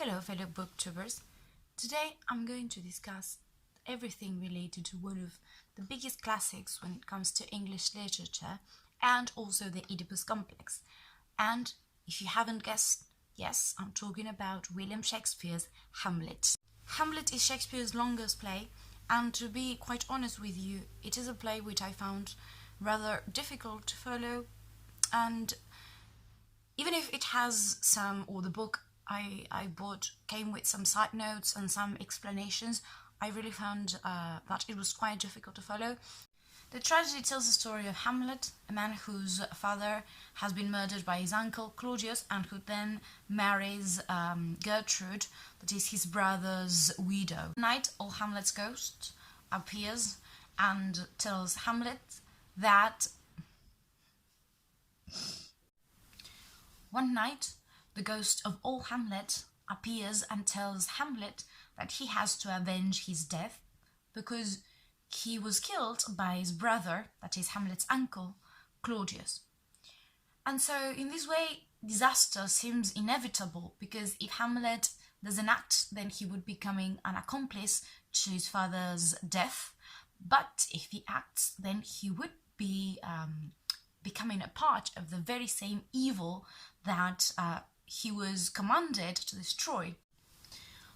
Hello fellow booktubers. Today I'm going to discuss everything related to one of the biggest classics when it comes to English literature and also the Oedipus complex. And if you haven't guessed, yes, I'm talking about William Shakespeare's Hamlet. Hamlet is Shakespeare's longest play, and to be quite honest with you, it is a play which I found rather difficult to follow, and even if it has the book I bought came with some side notes and some explanations, I really found that it was quite difficult to follow. The tragedy tells the story of Hamlet, a man whose father has been murdered by his uncle Claudius and who then marries Gertrude, that is his brother's widow. One night, old Hamlet's ghost appears and tells Hamlet that one night, the ghost of old Hamlet appears and tells Hamlet that he has to avenge his death because he was killed by his brother, that is Hamlet's uncle, Claudius. And so in this way, disaster seems inevitable, because if Hamlet doesn't act, then he would be becoming an accomplice to his father's death. But if he acts, then he would be becoming a part of the very same evil that he was commanded to destroy.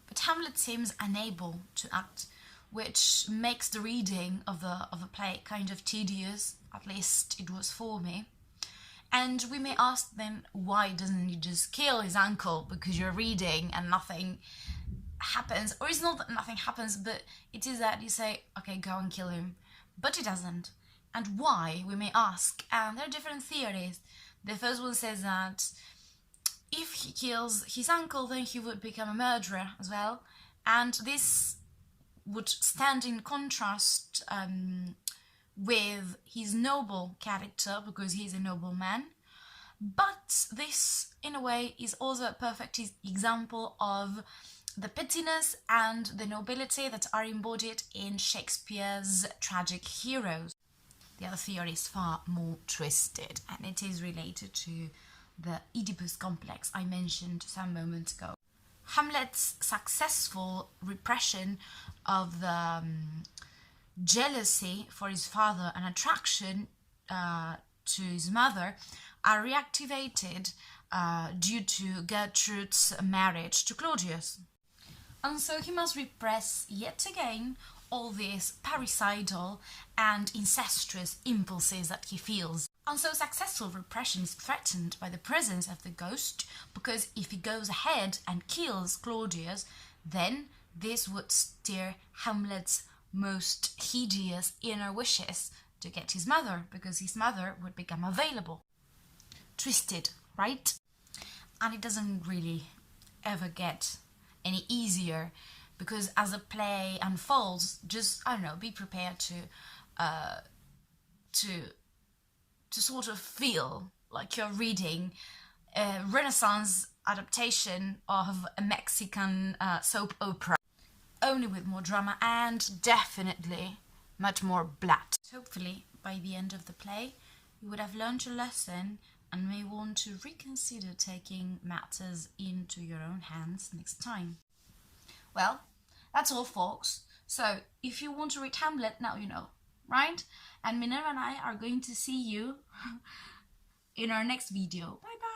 But Hamlet seems unable to act, which makes the reading of the play kind of tedious. At least it was for me. And we may ask then, why doesn't he just kill his uncle? Because you're reading and nothing happens. Or it's not that nothing happens, but it is that you say, okay, go and kill him. But he doesn't. And why, we may ask. And there are different theories. The first one says that if he kills his uncle, then he would become a murderer as well. And this would stand in contrast with his noble character, because he's a noble man. But this, in a way, is also a perfect example of the pettiness and the nobility that are embodied in Shakespeare's tragic heroes. The other theory is far more twisted, and it is related to the Oedipus complex I mentioned some moments ago. Hamlet's successful repression of the jealousy for his father and attraction to his mother are reactivated due to Gertrude's marriage to Claudius. And so he must repress yet again all these parricidal and incestuous impulses that he feels. And so successful repression is threatened by the presence of the ghost, because if he goes ahead and kills Claudius, then this would steer Hamlet's most hideous inner wishes to get his mother, because his mother would become available. Twisted, right? And it doesn't really ever get any easier, because as the play unfolds, just, I don't know, be prepared to sort of feel like you're reading a Renaissance adaptation of a Mexican soap opera, only with more drama and definitely much more blood. Hopefully, by the end of the play, you would have learned your lesson and may want to reconsider taking matters into your own hands next time. Well, that's all, folks. So, if you want to read Hamlet, now you know, right? And Minerva and I are going to see you in our next video. Bye bye!